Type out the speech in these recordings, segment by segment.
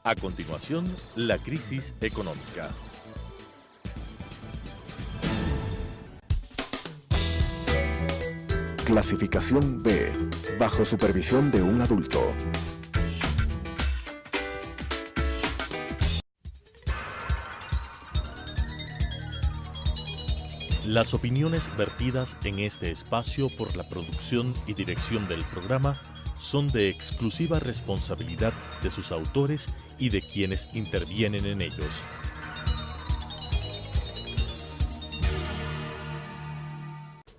A continuación, la crisis económica. Clasificación B, bajo supervisión de un adulto. Las opiniones vertidas en este espacio por la producción y dirección del programa son de exclusiva responsabilidad de sus autores y de quienes intervienen en ellos.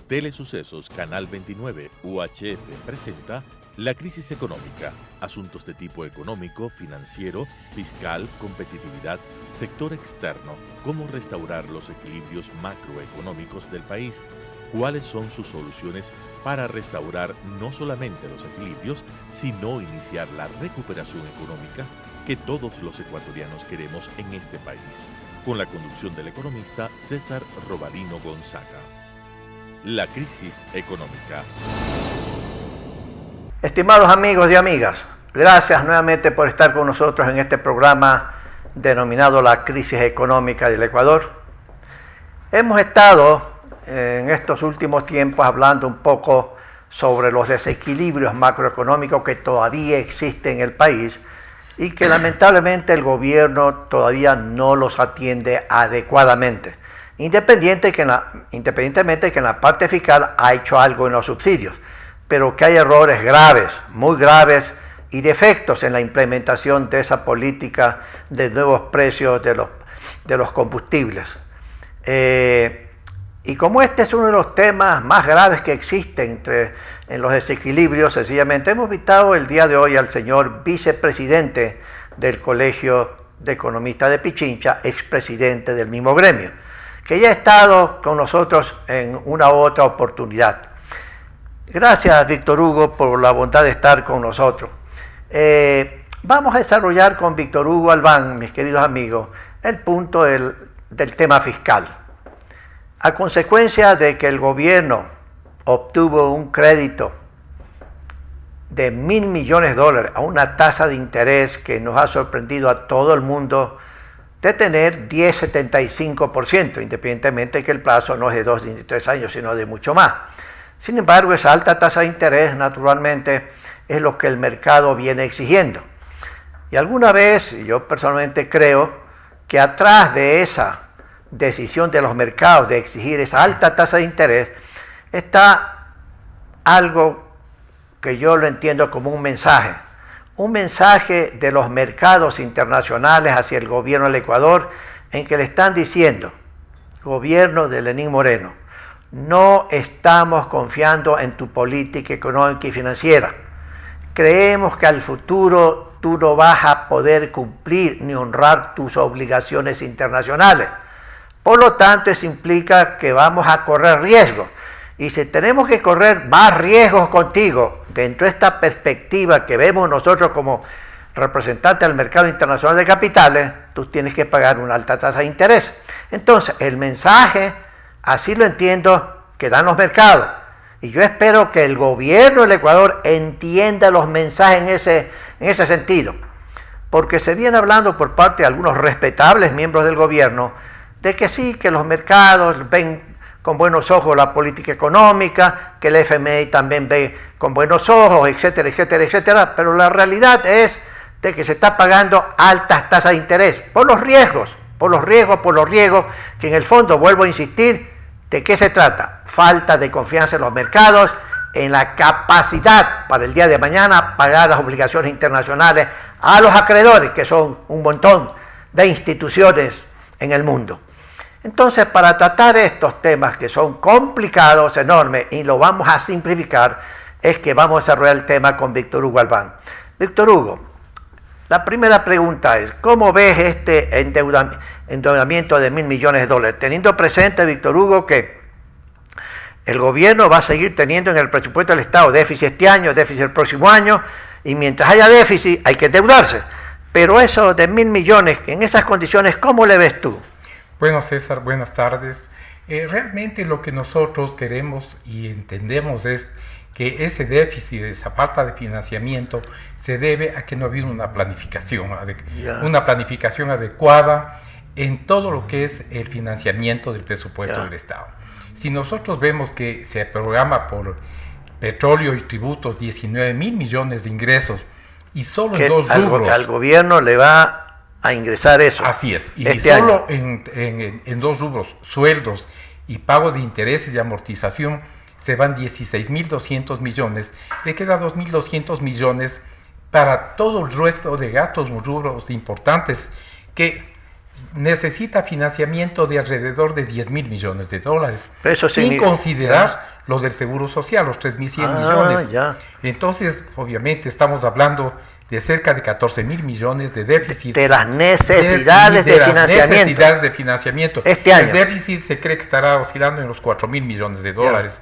Telesucesos Canal 29 UHF presenta La crisis económica, asuntos de tipo económico, financiero, fiscal, competitividad, sector externo, cómo restaurar los equilibrios macroeconómicos del país, cuáles son sus soluciones para restaurar no solamente los equilibrios, sino iniciar la recuperación económica que todos los ecuatorianos queremos en este país, con la conducción del economista César Robalino Gonzaga. La crisis económica. Estimados amigos y amigas, gracias nuevamente por estar con nosotros en este programa denominado La crisis económica del Ecuador. Hemos estado en estos últimos tiempos hablando un poco sobre los desequilibrios macroeconómicos que todavía existen en el país y que lamentablemente el gobierno todavía no los atiende adecuadamente, independientemente que en la parte fiscal ha hecho algo en los subsidios, pero que hay errores graves, muy graves, y defectos en la implementación de esa política de nuevos precios de los combustibles. Y como este es uno de los temas más graves que existen en los desequilibrios, sencillamente hemos invitado el día de hoy al señor vicepresidente del Colegio de Economistas de Pichincha, expresidente del mismo gremio, que ya ha estado con nosotros en una u otra oportunidad. Gracias, Víctor Hugo, por la bondad de estar con nosotros. Vamos a desarrollar con Víctor Hugo Albán, mis queridos amigos, el punto del tema fiscal. A consecuencia de que el gobierno obtuvo un crédito de $1.000 millones a una tasa de interés que nos ha sorprendido a todo el mundo, de tener 10,75%, independientemente que el plazo no es de 2 ni 3 años, sino de mucho más. Sin embargo, esa alta tasa de interés, naturalmente, es lo que el mercado viene exigiendo. Y alguna vez, y yo personalmente creo, que atrás de esa decisión de los mercados de exigir esa alta tasa de interés, está algo que yo lo entiendo como un mensaje de los mercados internacionales hacia el gobierno del Ecuador, en que le están diciendo, gobierno de Lenín Moreno, no estamos confiando en tu política económica y financiera. Creemos que al futuro tú no vas a poder cumplir ni honrar tus obligaciones internacionales. Por lo tanto, eso implica que vamos a correr riesgos. Y si tenemos que correr más riesgos contigo, dentro de esta perspectiva que vemos nosotros como representantes del mercado internacional de capitales, tú tienes que pagar una alta tasa de interés. Entonces, el mensaje, así lo entiendo, que dan los mercados. Y yo espero que el gobierno del Ecuador entienda los mensajes en ese sentido. Porque se viene hablando por parte de algunos respetables miembros del gobierno de que sí, que los mercados ven con buenos ojos la política económica, que el FMI también ve con buenos ojos, etcétera, etcétera, etcétera. Pero la realidad es de que se está pagando altas tasas de interés por los riesgos, que en el fondo, vuelvo a insistir, ¿de qué se trata? Falta de confianza en los mercados, en la capacidad para el día de mañana pagar las obligaciones internacionales a los acreedores, que son un montón de instituciones en el mundo. Entonces, para tratar estos temas que son complicados, enormes, y lo vamos a simplificar, es que vamos a desarrollar el tema con Víctor Hugo Albán. Víctor Hugo, la primera pregunta es, ¿cómo ves este endeudamiento de $1.000 millones? Teniendo presente, Víctor Hugo, que el gobierno va a seguir teniendo en el presupuesto del Estado déficit este año, déficit el próximo año, y mientras haya déficit hay que endeudarse. Pero eso de $1.000 millones, en esas condiciones, ¿cómo le ves tú? Bueno, César, buenas tardes. Realmente lo que nosotros queremos y entendemos es que ese déficit, esa falta de financiamiento, se debe a que no ha habido una planificación adecuada en todo lo que es el financiamiento del presupuesto del Estado. Si nosotros vemos que se programa por petróleo y tributos 19,000 millones de ingresos y solo en dos rubros. Al gobierno le va a ingresar eso. Así es, y solo en dos rubros, sueldos y pago de intereses y amortización, se van 16,200 millones, le queda 2,200 millones para todo el resto de gastos, rubros importantes, que necesita financiamiento de alrededor de 10,000 millones de dólares, sin considerar lo del Seguro Social, los 3,100 millones. Entonces, obviamente, estamos hablando de cerca de 14,000 millones de déficit. De las necesidades de financiamiento. Este año. El déficit se cree que estará oscilando en los 4,000 millones de dólares.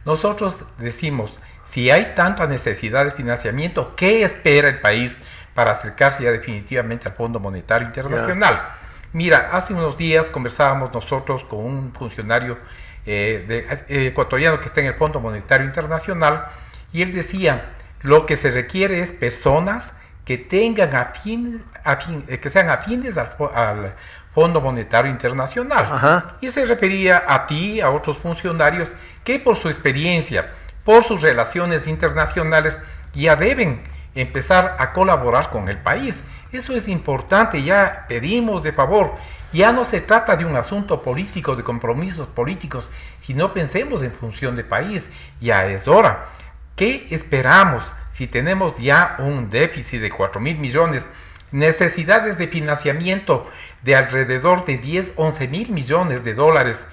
Nosotros decimos, si hay tanta necesidad de financiamiento, ¿qué espera el país para acercarse ya definitivamente al Fondo Monetario Internacional? Mira, hace unos días conversábamos nosotros con un funcionario ecuatoriano que está en el Fondo Monetario Internacional, y él decía, lo que se requiere es personas que tengan que sean afines al Fondo Monetario Internacional. Y se refería a ti, a otros funcionarios que por su experiencia, por sus relaciones internacionales, ya deben empezar a colaborar con el país. Eso es importante, ya pedimos de favor. Ya no se trata de un asunto político, de compromisos políticos, sino pensemos en función de país. Ya es hora. ¿Qué esperamos si tenemos ya un déficit de 4,000 millones, necesidades de financiamiento de alrededor de 11,000 millones de dólares?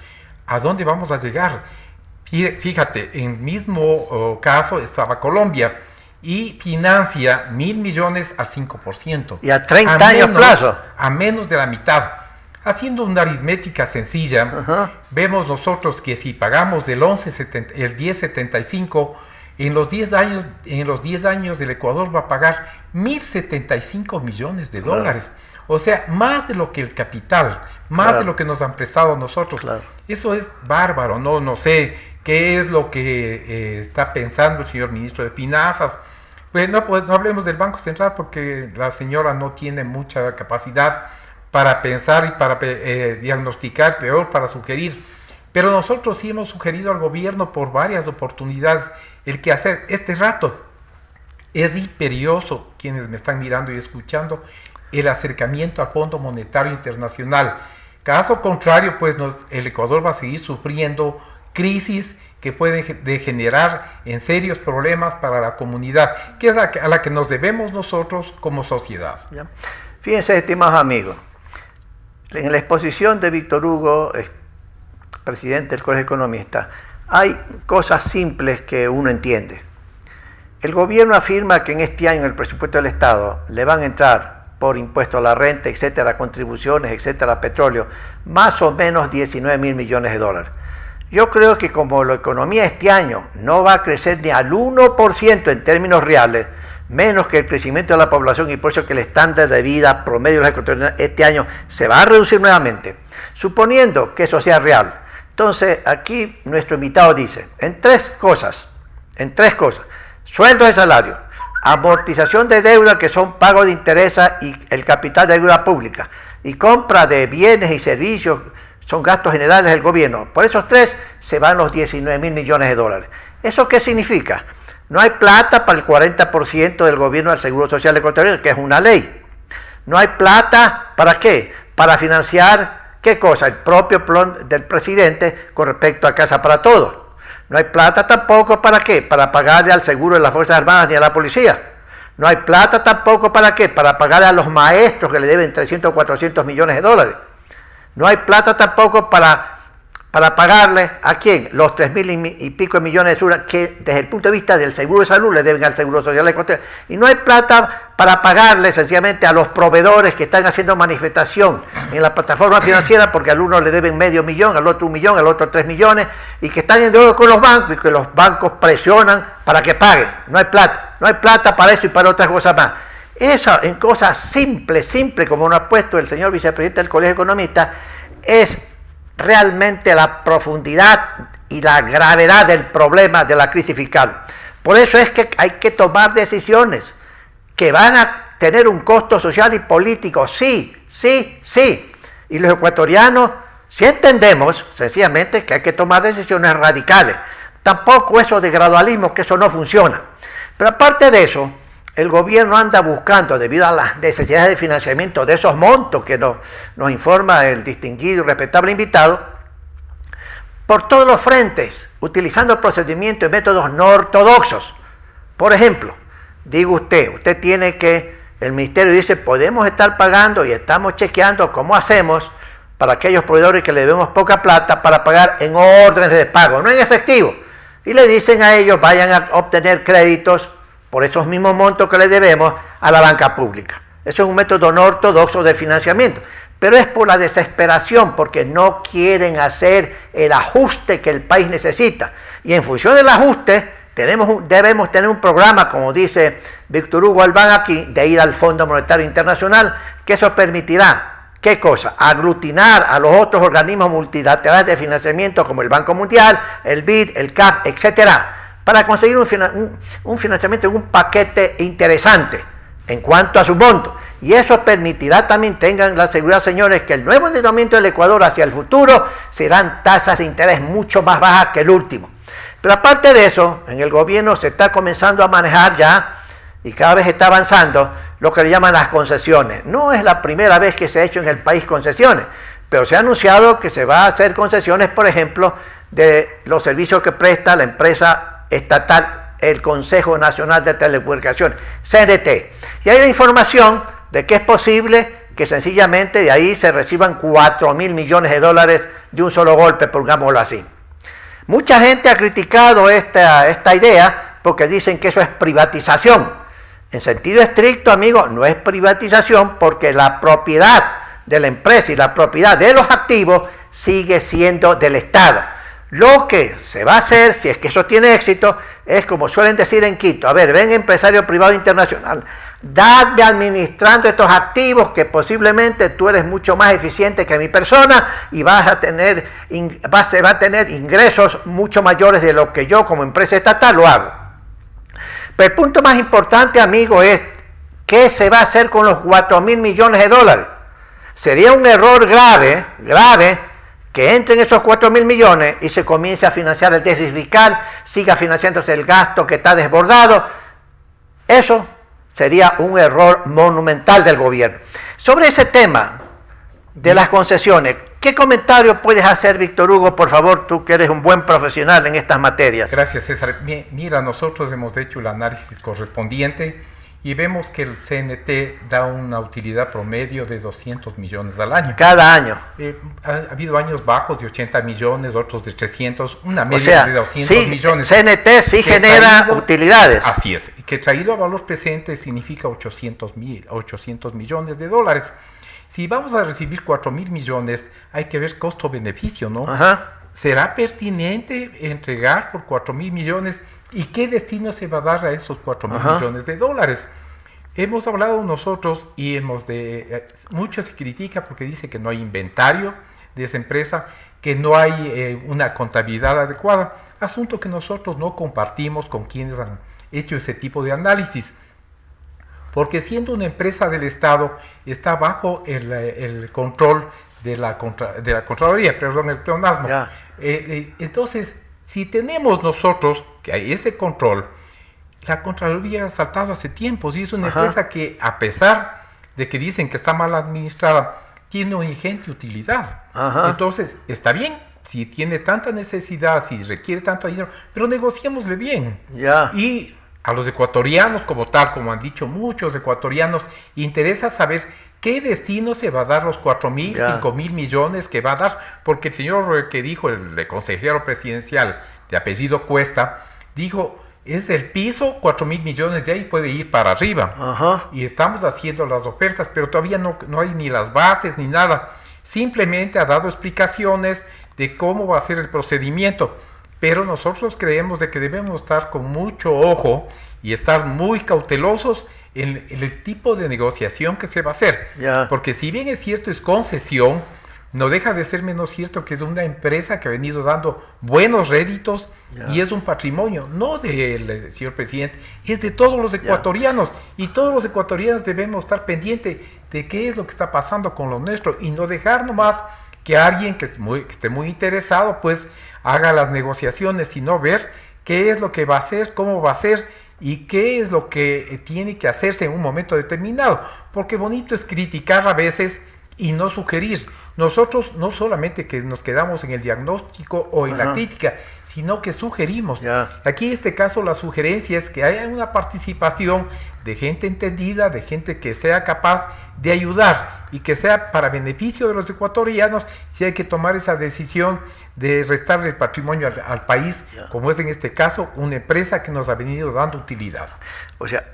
¿A dónde vamos a llegar? Fíjate, en el mismo caso estaba Colombia, y financia 1,000 millones al 5%. Y a 30 años plazo. A menos de la mitad. Haciendo una aritmética sencilla, vemos nosotros que si pagamos el 10.75, en los 10 años el Ecuador va a pagar 1,075 millones de dólares. O sea, más de lo que el capital, más de lo que nos han prestado a nosotros. Eso es bárbaro, no sé qué es lo que está pensando el señor ministro de Finanzas. Pues no hablemos del Banco Central, porque la señora no tiene mucha capacidad para pensar y para diagnosticar, peor para sugerir. Pero nosotros sí hemos sugerido al gobierno por varias oportunidades el que hacer este rato. Es imperioso, quienes me están mirando y escuchando, el acercamiento al Fondo Monetario Internacional. Caso contrario, pues el Ecuador va a seguir sufriendo crisis que pueden degenerar en serios problemas para la comunidad, que es a la que nos debemos nosotros como sociedad. Fíjense, estimados amigos, en la exposición de Víctor Hugo, presidente del Colegio de Economistas, hay cosas simples que uno entiende. El gobierno afirma que en este año en el presupuesto del Estado le van a entrar por impuesto a la renta, etcétera, contribuciones, etcétera, petróleo, más o menos 19,000 millones de dólares. Yo creo que como la economía este año no va a crecer ni al 1% en términos reales, menos que el crecimiento de la población, y por eso que el estándar de vida promedio de los ecuatorianos este año se va a reducir nuevamente, suponiendo que eso sea real. Entonces, aquí nuestro invitado dice, en tres cosas, sueldos de salario, amortización de deuda, que son pagos de intereses y el capital de deuda pública, y compra de bienes y servicios, son gastos generales del gobierno. Por esos tres se van los 19,000 millones de dólares. ¿Eso qué significa? No hay plata para el 40% del gobierno del Seguro Social ecuatoriano, que es una ley. No hay plata, ¿para qué? Para financiar, ¿qué cosa? El propio plan del presidente con respecto a Casa para Todos. No hay plata tampoco, ¿para qué? Para pagarle al seguro de las Fuerzas Armadas ni a la policía. No hay plata tampoco, ¿para qué? Para pagarle a los maestros que le deben 300 o 400 millones de dólares. No hay plata tampoco para pagarle a quién, los 3,000 y pico millones de suras que desde el punto de vista del seguro de salud le deben al Seguro Social ecuatoriano. Y no hay plata para pagarle sencillamente a los proveedores que están haciendo manifestación en la plataforma financiera, porque al uno le deben medio millón, al otro 1 millón, al otro 3 millones, y que están en deuda con los bancos y que los bancos presionan para que paguen. No hay plata para eso y para otras cosas más. Eso en cosas simples como nos ha puesto el señor vicepresidente del Colegio de Economistas, es realmente la profundidad y la gravedad del problema de la crisis fiscal. Por eso es que hay que tomar decisiones que van a tener un costo social y político, sí. Y los ecuatorianos sí entendemos, sencillamente, que hay que tomar decisiones radicales. Tampoco eso de gradualismo, que eso no funciona. Pero aparte de eso, el gobierno anda buscando, debido a las necesidades de financiamiento de esos montos que nos informa el distinguido y respetable invitado, por todos los frentes, utilizando procedimientos y métodos no ortodoxos. Por ejemplo, digo usted tiene que, el ministerio dice, podemos estar pagando y estamos chequeando cómo hacemos para aquellos proveedores que le debemos poca plata para pagar en órdenes de pago, no en efectivo. Y le dicen a ellos, vayan a obtener créditos por esos mismos montos que le debemos a la banca pública. Eso es un método no ortodoxo de financiamiento. Pero es por la desesperación, porque no quieren hacer el ajuste que el país necesita. Y en función del ajuste, debemos tener un programa, como dice Víctor Hugo Albán aquí, de ir al Fondo Monetario Internacional, que eso permitirá, ¿qué cosa? Aglutinar a los otros organismos multilaterales de financiamiento, como el Banco Mundial, el BID, el CAF, etcétera, para conseguir un financiamiento en un paquete interesante en cuanto a su monto. Y eso permitirá también, tengan la seguridad, señores, que el nuevo endeudamiento del Ecuador hacia el futuro serán tasas de interés mucho más bajas que el último. Pero aparte de eso, en el gobierno se está comenzando a manejar ya, y cada vez está avanzando, lo que le llaman las concesiones. No es la primera vez que se ha hecho en el país concesiones, pero se ha anunciado que se va a hacer concesiones, por ejemplo, de los servicios que presta la empresa estatal, el Consejo Nacional de Telecomunicaciones, CNT. Y hay la información de que es posible que sencillamente de ahí se reciban 4.000 millones de dólares de un solo golpe, pongámoslo así. Mucha gente ha criticado esta idea porque dicen que eso es privatización. En sentido estricto, amigos, no es privatización, porque la propiedad de la empresa y la propiedad de los activos sigue siendo del Estado. Lo que se va a hacer, si es que eso tiene éxito, es como suelen decir en Quito: a ver, ven empresario privado internacional, dadme administrando estos activos, que posiblemente tú eres mucho más eficiente que mi persona y va a tener ingresos mucho mayores de lo que yo como empresa estatal lo hago. Pero el punto más importante, amigo, es ¿qué se va a hacer con los 4.000 millones de dólares? Sería un error grave que entren esos 4.000 millones y se comience a financiar el déficit fiscal, siga financiándose el gasto que está desbordado. Eso sería un error monumental del gobierno. Sobre ese tema de las concesiones, ¿qué comentario puedes hacer, Víctor Hugo, por favor, tú que eres un buen profesional en estas materias? Gracias, César. Mira, nosotros hemos hecho el análisis correspondiente y vemos que el CNT da una utilidad promedio de 200 millones al año. Cada año. Ha habido años bajos de 80 millones, otros de 300, una media de 200 millones. CNT sí genera utilidades. Así es, que traído a valor presente significa 800 millones de dólares. Si vamos a recibir 4.000 millones, hay que ver costo-beneficio, ¿no? Ajá. ¿Será pertinente entregar por 4.000 millones? ¿Y qué destino se va a dar a esos 4.000 millones de dólares? Hemos hablado nosotros y mucho se critica porque dice que no hay inventario de esa empresa, que no hay una contabilidad adecuada, asunto que nosotros no compartimos con quienes han hecho ese tipo de análisis. Porque siendo una empresa del Estado, está bajo el control de la Contraloría, perdón, el pleonasmo. Entonces, si tenemos nosotros que hay ese control, la Contraloría ha saltado hace tiempo, y es una empresa que, a pesar de que dicen que está mal administrada, tiene una ingente utilidad. Entonces, está bien, si tiene tanta necesidad, si requiere tanto dinero, pero negociémosle bien. Y a los ecuatorianos como tal, como han dicho muchos ecuatorianos, interesa saber qué destino se va a dar los 4.000, 5.000 millones que va a dar, porque el señor que dijo, el consejero presidencial de apellido Cuesta, dijo, es del piso, 4.000 millones, de ahí puede ir para arriba. Y estamos haciendo las ofertas, pero todavía no hay ni las bases ni nada. Simplemente ha dado explicaciones de cómo va a ser el procedimiento. Pero nosotros creemos de que debemos estar con mucho ojo y estar muy cautelosos en el tipo de negociación que se va a hacer. Porque si bien es cierto, es concesión, no deja de ser menos cierto que es una empresa que ha venido dando buenos réditos y es un patrimonio, no del señor presidente, es de todos los ecuatorianos y todos los ecuatorianos debemos estar pendientes de qué es lo que está pasando con lo nuestro y no dejar nomás que alguien que esté muy interesado pues haga las negociaciones, sino ver qué es lo que va a hacer, cómo va a hacer y qué es lo que tiene que hacerse en un momento determinado, porque bonito es criticar a veces y no sugerir. Nosotros no solamente que nos quedamos en el diagnóstico o en la crítica, sino que sugerimos. Aquí en este caso la sugerencia es que haya una participación de gente entendida, de gente que sea capaz de ayudar y que sea para beneficio de los ecuatorianos si hay que tomar esa decisión de restarle el patrimonio al país, como es en este caso una empresa que nos ha venido dando utilidad. O sea,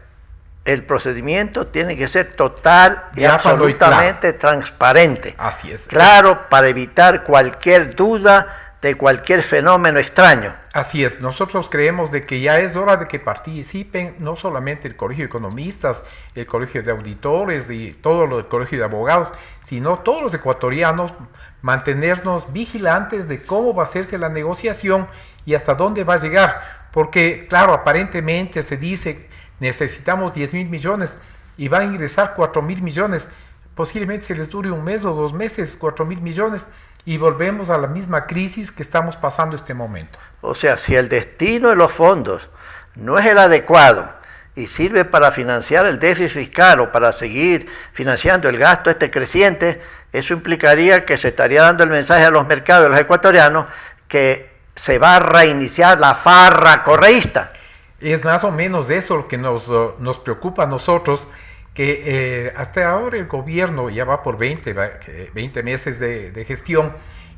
el procedimiento tiene que ser total y absolutamente transparente. Así es. Claro, para evitar cualquier duda de cualquier fenómeno extraño. Así es, nosotros creemos de que ya es hora de que participen no solamente el Colegio de Economistas, el Colegio de Auditores y todo lo del Colegio de Abogados, sino todos los ecuatorianos, mantenernos vigilantes de cómo va a hacerse la negociación y hasta dónde va a llegar, porque claro, aparentemente se dice necesitamos 10,000 millones y van a ingresar 4,000 millones, posiblemente se les dure un mes o 2 meses, 4,000 millones, y volvemos a la misma crisis que estamos pasando este momento. O sea, si el destino de los fondos no es el adecuado y sirve para financiar el déficit fiscal o para seguir financiando el gasto creciente, eso implicaría que se estaría dando el mensaje a los mercados de los ecuatorianos que se va a reiniciar la farra correísta. Es más o menos eso lo que nos preocupa a nosotros, que hasta ahora el gobierno ya va por 20 meses de gestión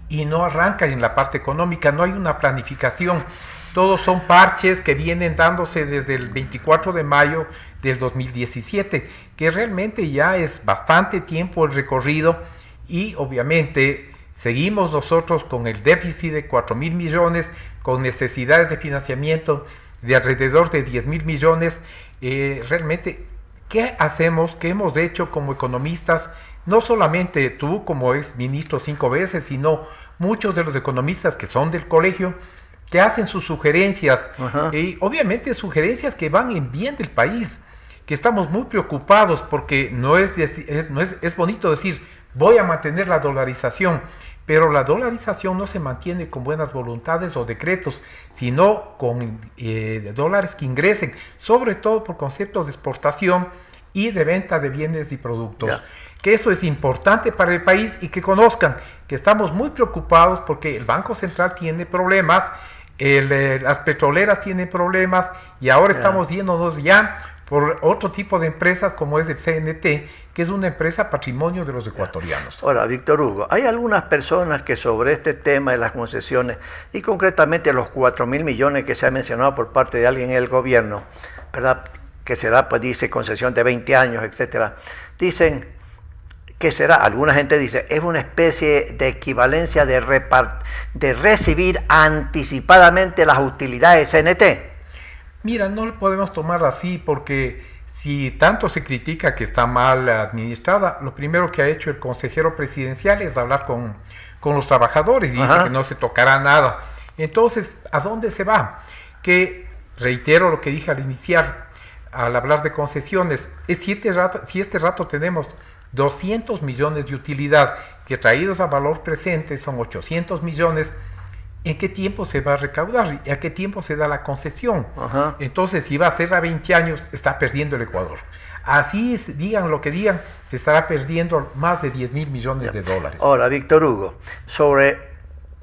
y no arranca en la parte económica, no hay una planificación. Todos son parches que vienen dándose desde el 24 de mayo del 2017, que realmente ya es bastante tiempo el recorrido y obviamente seguimos nosotros con el déficit de 4,000 millones, con necesidades de financiamiento de alrededor de 10,000 millones. Realmente, ¿qué hacemos? ¿Qué hemos hecho como economistas? No solamente tú como ex ministro 5 veces, sino muchos de los economistas que son del colegio, que hacen sus sugerencias, y obviamente sugerencias que van en bien del país, que estamos muy preocupados porque es bonito decir, voy a mantener la dolarización, pero la dolarización no se mantiene con buenas voluntades o decretos, sino con dólares que ingresen, sobre todo por conceptos de exportación y de venta de bienes y productos. Que eso es importante para el país y que conozcan que estamos muy preocupados porque el Banco Central tiene problemas, las petroleras tienen problemas y ahora estamos yéndonos ya por otro tipo de empresas como es el CNT, que es una empresa patrimonio de los ecuatorianos. Ahora, Víctor Hugo, hay algunas personas que sobre este tema de las concesiones y concretamente los 4,000 millones que se ha mencionado por parte de alguien en el gobierno, ¿verdad?, que será, pues dice, concesión de 20 años, etcétera, dicen que será, alguna gente dice, es una especie de equivalencia de recibir anticipadamente las utilidades CNT. Mira, no lo podemos tomar así porque si tanto se critica que está mal administrada, lo primero que ha hecho el consejero presidencial es hablar con los trabajadores y dice que no se tocará nada. Entonces, ¿a dónde se va? Que, reitero lo que dije al iniciar, al hablar de concesiones, si este rato tenemos 200 millones de utilidad que traídos a valor presente son 800 millones, ¿en qué tiempo se va a recaudar? ¿Y a qué tiempo se da la concesión? Entonces, si va a ser a 20 años, está perdiendo el Ecuador. Así digan lo que digan, se estará perdiendo más de 10,000 millones de dólares. Ahora, Víctor Hugo, sobre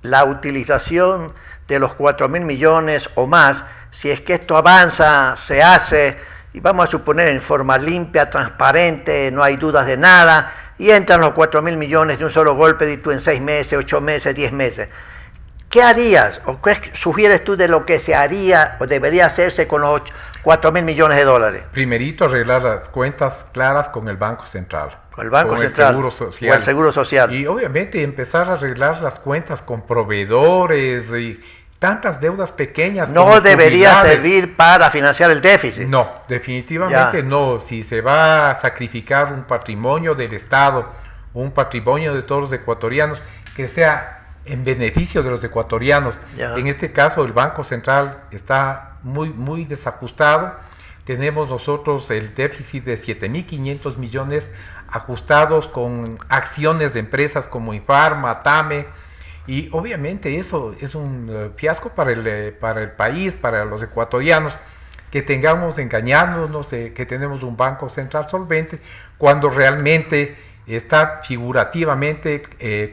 la utilización de los 4,000 millones o más, si es que esto avanza, se hace, y vamos a suponer en forma limpia, transparente, no hay dudas de nada, y entran los 4,000 millones de un solo golpe, y tú en 6 meses, 8 meses, 10 meses. ¿Qué harías o qué sugieres tú de lo que se haría o debería hacerse con los 4,000 millones de dólares? Primerito, arreglar las cuentas claras con el Banco Central. Con el Banco Central. El Seguro Social. O el Seguro Social. Y obviamente empezar a arreglar las cuentas con proveedores y tantas deudas pequeñas. No debería servir para financiar el déficit. No, definitivamente no. Si se va a sacrificar un patrimonio del Estado un patrimonio de todos los ecuatorianos que sea en beneficio de los ecuatorianos. Ya. En este caso el Banco Central está muy desajustado. Tenemos nosotros el déficit de 7.500 millones ajustados con acciones de empresas como Infarma, TAME, y obviamente eso es un fiasco para el país, para los ecuatorianos, que tengamos engañándonos de que tenemos un Banco Central solvente, cuando realmente está figurativamente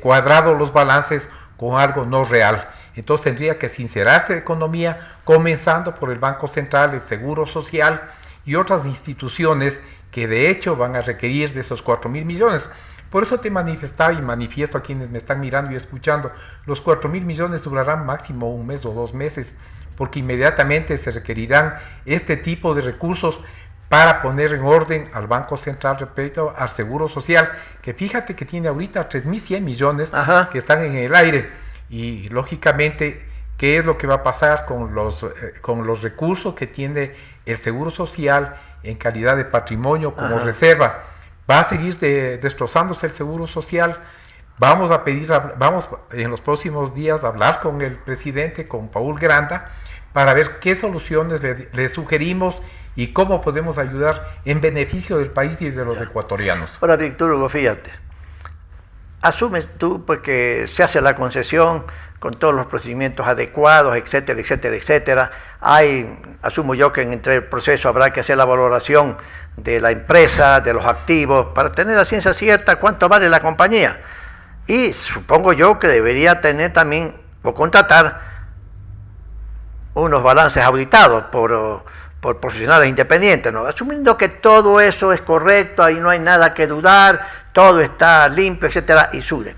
cuadrados los balances con algo no real. Entonces tendría que sincerarse la economía, comenzando por el Banco Central, el Seguro Social y otras instituciones que de hecho van a requerir de esos 4.000 millones. Por eso te manifestaba y manifiesto a quienes me están mirando y escuchando, los 4.000 millones durarán máximo un mes o 2 meses, porque inmediatamente se requerirán este tipo de recursos para poner en orden al Banco Central, repito, al Seguro Social, que fíjate que tiene ahorita 3.100 millones que están en el aire, y lógicamente, ¿qué es lo que va a pasar con los recursos que tiene el Seguro Social en calidad de patrimonio como reserva? Va a seguir destrozándose el Seguro Social. Vamos en los próximos días a hablar con el presidente, con Paul Granda, para ver qué soluciones le sugerimos y cómo podemos ayudar en beneficio del país y de los ecuatorianos. Ahora, Víctor Hugo, fíjate, asumes tú porque se hace la concesión con todos los procedimientos adecuados, etcétera, etcétera, etcétera. Asumo yo que entre el proceso habrá que hacer la valoración de la empresa, de los activos, para tener a ciencia cierta cuánto vale la compañía. Y supongo yo que debería tener también o contratar unos balances auditados por profesionales independientes, ¿no? Asumiendo que todo eso es correcto, ahí no hay nada que dudar, todo está limpio, etcétera, y sube.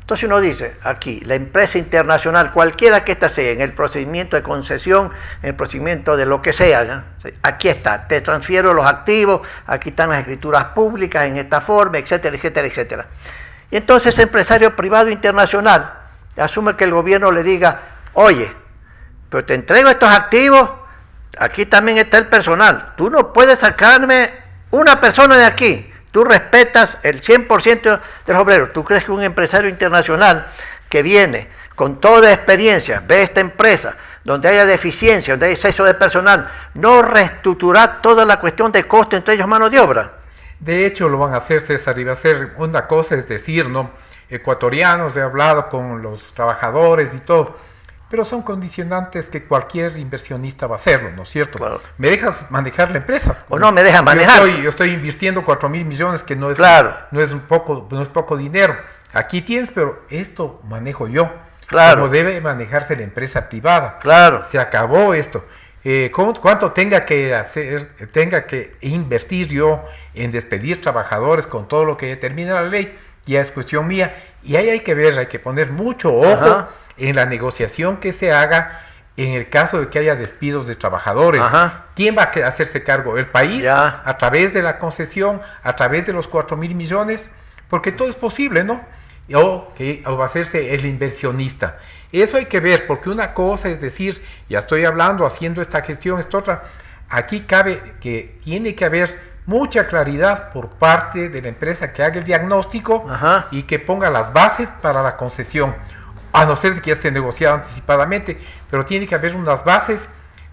Entonces uno dice, aquí, la empresa internacional, cualquiera que ésta sea, en el procedimiento de concesión, en el procedimiento de lo que sea, ¿no? Aquí está, te transfiero los activos, aquí están las escrituras públicas en esta forma, etcétera, etcétera, etcétera. Y entonces ese empresario privado internacional asume que el gobierno le diga, oye, pero te entrego estos activos, aquí también está el personal, tú no puedes sacarme una persona de aquí, tú respetas el 100% de los obreros. ¿Tú crees que un empresario internacional que viene con toda experiencia, ve esta empresa, donde haya deficiencia, donde hay exceso de personal, no reestructurar toda la cuestión de costo, entre ellos mano de obra? De hecho lo van a hacer, César, y va a ser una cosa, es decir, ¿no? Ecuatorianos, he hablado con los trabajadores y todo, pero son condicionantes que cualquier inversionista va a hacerlo, ¿no es cierto? Claro. ¿Me dejas manejar la empresa? ¿O no me dejas manejar? Yo estoy invirtiendo 4.000 millones, que no es, no es poco dinero. Aquí tienes, pero esto manejo yo. Claro. Como debe manejarse la empresa privada. Claro. Se acabó esto. ¿Cuánto tenga que invertir yo en despedir trabajadores con todo lo que determina la ley? Ya es cuestión mía. Y ahí hay que ver, hay que poner mucho ojo en la negociación que se haga en el caso de que haya despidos de trabajadores. ¿Quién va a hacerse cargo? ¿El país? A través de la concesión, a través de los 4.000 millones, porque todo es posible, ¿no? O va a hacerse el inversionista. Eso hay que ver, porque una cosa es decir, ya estoy hablando, haciendo esta gestión, esta otra. Aquí cabe que tiene que haber mucha claridad por parte de la empresa que haga el diagnóstico y que ponga las bases para la concesión. A no ser que ya esté negociado anticipadamente, pero tiene que haber unas bases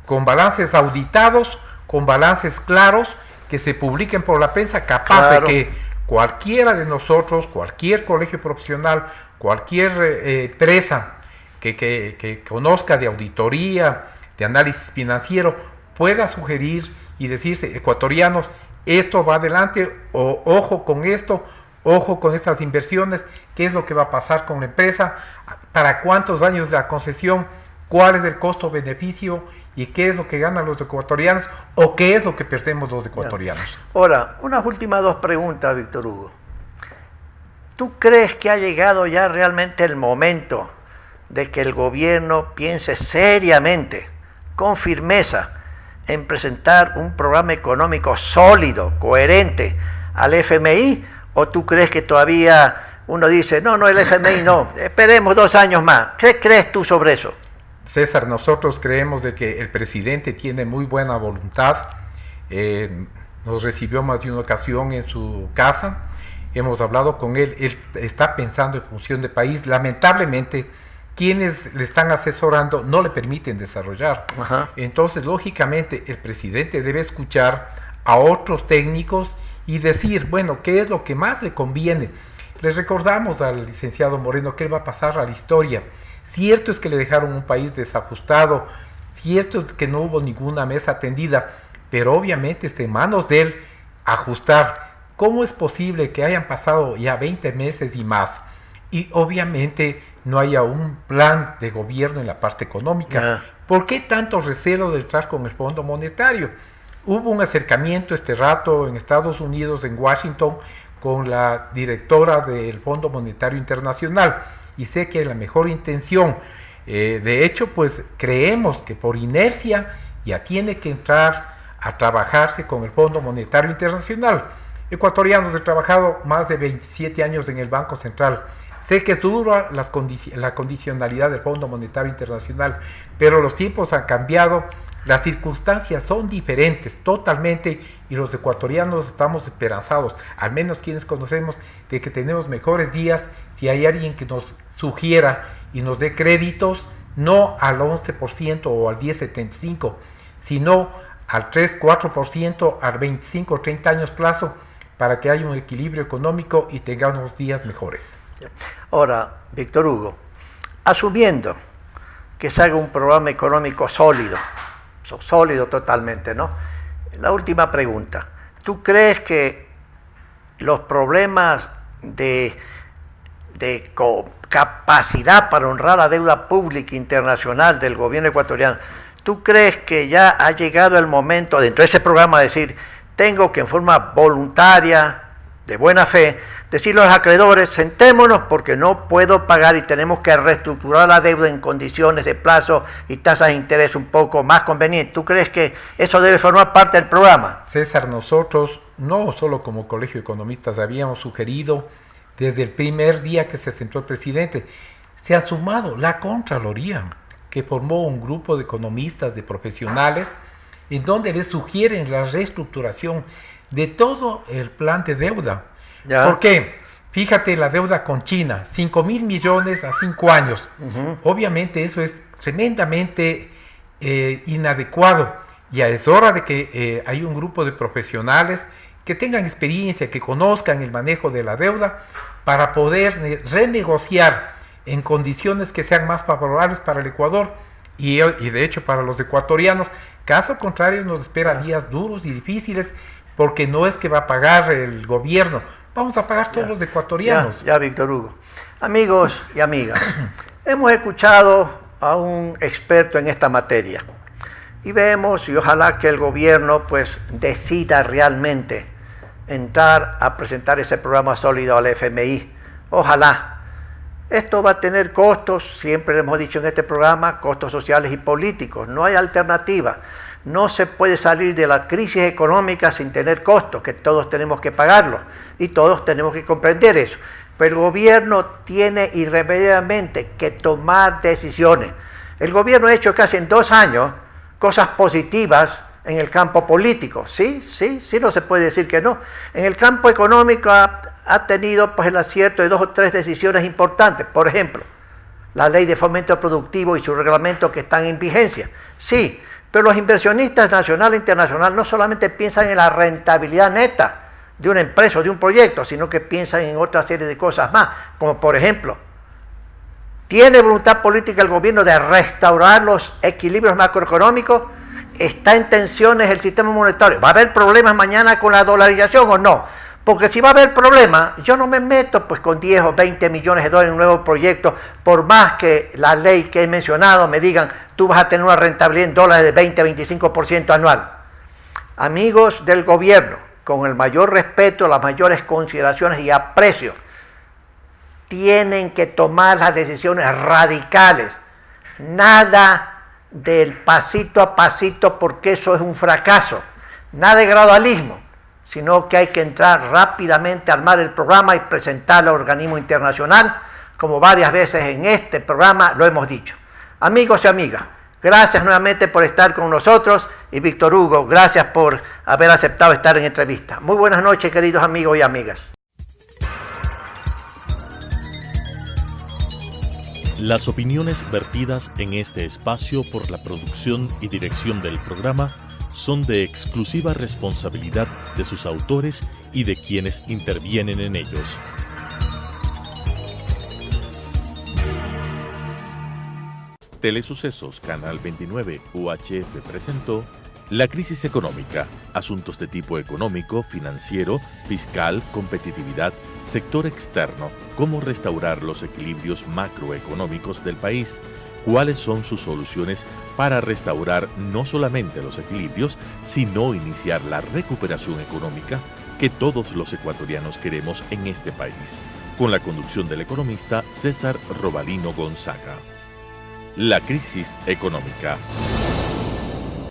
con balances auditados, con balances claros, que se publiquen por la prensa, capaz de que cualquiera de nosotros, cualquier colegio profesional, cualquier empresa que conozca de auditoría, de análisis financiero, pueda sugerir y decirse, ecuatorianos, esto va adelante, o ojo con esto, ojo con estas inversiones, qué es lo que va a pasar con la empresa, para cuántos años de la concesión, cuál es el costo-beneficio y qué es lo que ganan los ecuatorianos o qué es lo que perdemos los ecuatorianos. Ahora, unas últimas 2 preguntas, Víctor Hugo. ¿Tú crees que ha llegado ya realmente el momento de que el gobierno piense seriamente, con firmeza, en presentar un programa económico sólido, coherente al FMI? ¿O tú crees que todavía uno dice, no, el FMI no, esperemos 2 años más? ¿Qué crees tú sobre eso? César, nosotros creemos de que el presidente tiene muy buena voluntad, nos recibió más de una ocasión en su casa, hemos hablado con él está pensando en función de país. Lamentablemente, quienes le están asesorando no le permiten desarrollar. Ajá. Entonces, lógicamente, el presidente debe escuchar a otros técnicos y decir, bueno, ¿qué es lo que más le conviene? Les recordamos al licenciado Moreno que él va a pasar a la historia. Cierto es que le dejaron un país desajustado, cierto es que no hubo ninguna mesa tendida, pero obviamente está en manos de él ajustar. ¿Cómo es posible que hayan pasado ya 20 meses y más? Y obviamente no haya un plan de gobierno en la parte económica. ¿Por qué tanto recelo detrás con el Fondo Monetario? Hubo un acercamiento este rato en Estados Unidos, en Washington, con la directora del Fondo Monetario Internacional, y sé que hay la mejor intención. De hecho, pues creemos que por inercia ya tiene que entrar a trabajarse con el Fondo Monetario Internacional. Ecuatorianos, he trabajado más de 27 años en el Banco Central. Sé que es dura la condicionalidad del Fondo Monetario Internacional, pero los tiempos han cambiado, las circunstancias son diferentes totalmente, y los ecuatorianos estamos esperanzados, al menos quienes conocemos, de que tenemos mejores días si hay alguien que nos sugiera y nos dé créditos, no al 11% o al 10,75%, sino al 3-4%, al 25 30 años plazo, para que haya un equilibrio económico y tengamos días mejores. Ahora, Víctor Hugo, asumiendo que se haga un programa económico sólido totalmente, ¿no? La última pregunta, ¿tú crees que los problemas de capacidad para honrar la deuda pública internacional del gobierno ecuatoriano, tú crees que ya ha llegado el momento dentro de ese programa de decir, tengo que en forma voluntaria, de buena fe, decirle a los acreedores, sentémonos porque no puedo pagar y tenemos que reestructurar la deuda en condiciones de plazo y tasas de interés un poco más convenientes? ¿Tú crees que eso debe formar parte del programa? César, nosotros, no solo como Colegio de Economistas, habíamos sugerido desde el primer día que se sentó el presidente, se ha sumado la Contraloría, que formó un grupo de economistas, de profesionales, en donde les sugieren la reestructuración de todo el plan de deuda. ¿Ya? ¿Por qué? Fíjate la deuda con China, 5,000 millones a 5 años. Obviamente eso es tremendamente inadecuado. Ya es hora de que hay un grupo de profesionales que tengan experiencia, que conozcan el manejo de la deuda para poder renegociar en condiciones que sean más favorables para el Ecuador y de hecho para los ecuatorianos. Caso contrario, nos esperan días duros y difíciles, porque no es que va a pagar el gobierno, vamos a pagar todos los ecuatorianos. Ya, Víctor Hugo. Amigos y amigas, hemos escuchado a un experto en esta materia y vemos, y ojalá que el gobierno pues decida realmente entrar a presentar ese programa sólido al FMI. Ojalá. Esto va a tener costos, siempre lo hemos dicho en este programa, costos sociales y políticos. No hay alternativa. No se puede salir de la crisis económica sin tener costos, que todos tenemos que pagarlos y todos tenemos que comprender eso. Pero el gobierno tiene irremediablemente que tomar decisiones. El gobierno ha hecho casi en 2 años cosas positivas en el campo político. Sí, no se puede decir que no. En el campo económico ha tenido pues el acierto de 2 o 3 decisiones importantes. Por ejemplo, la ley de fomento productivo y su reglamento que están en vigencia. Sí, pero los inversionistas nacional e internacional no solamente piensan en la rentabilidad neta de una empresa o de un proyecto, sino que piensan en otra serie de cosas más, como por ejemplo, ¿tiene voluntad política el gobierno de restaurar los equilibrios macroeconómicos? ¿Está en tensiones el sistema monetario? ¿Va a haber problemas mañana con la dolarización o no? Porque si va a haber problemas, yo no me meto pues con 10 o 20 millones de dólares en un nuevo proyecto, por más que la ley que he mencionado me digan, tú vas a tener una rentabilidad en dólares de 20 a 25% anual. Amigos del gobierno, con el mayor respeto, las mayores consideraciones y aprecio, tienen que tomar las decisiones radicales. Nada del pasito a pasito, porque eso es un fracaso. Nada de gradualismo, sino que hay que entrar rápidamente a armar el programa y presentarlo al organismo internacional, como varias veces en este programa lo hemos dicho. Amigos y amigas, gracias nuevamente por estar con nosotros, y Víctor Hugo, gracias por haber aceptado estar en entrevista. Muy buenas noches, queridos amigos y amigas. Las opiniones vertidas en este espacio por la producción y dirección del programa son de exclusiva responsabilidad de sus autores y de quienes intervienen en ellos. Telesucesos Canal 29 UHF presentó La crisis económica, asuntos de tipo económico, financiero, fiscal, competitividad, sector externo, cómo restaurar los equilibrios macroeconómicos del país, cuáles son sus soluciones para restaurar no solamente los equilibrios, sino iniciar la recuperación económica que todos los ecuatorianos queremos en este país, con la conducción del economista César Robalino Gonzaga. La crisis económica.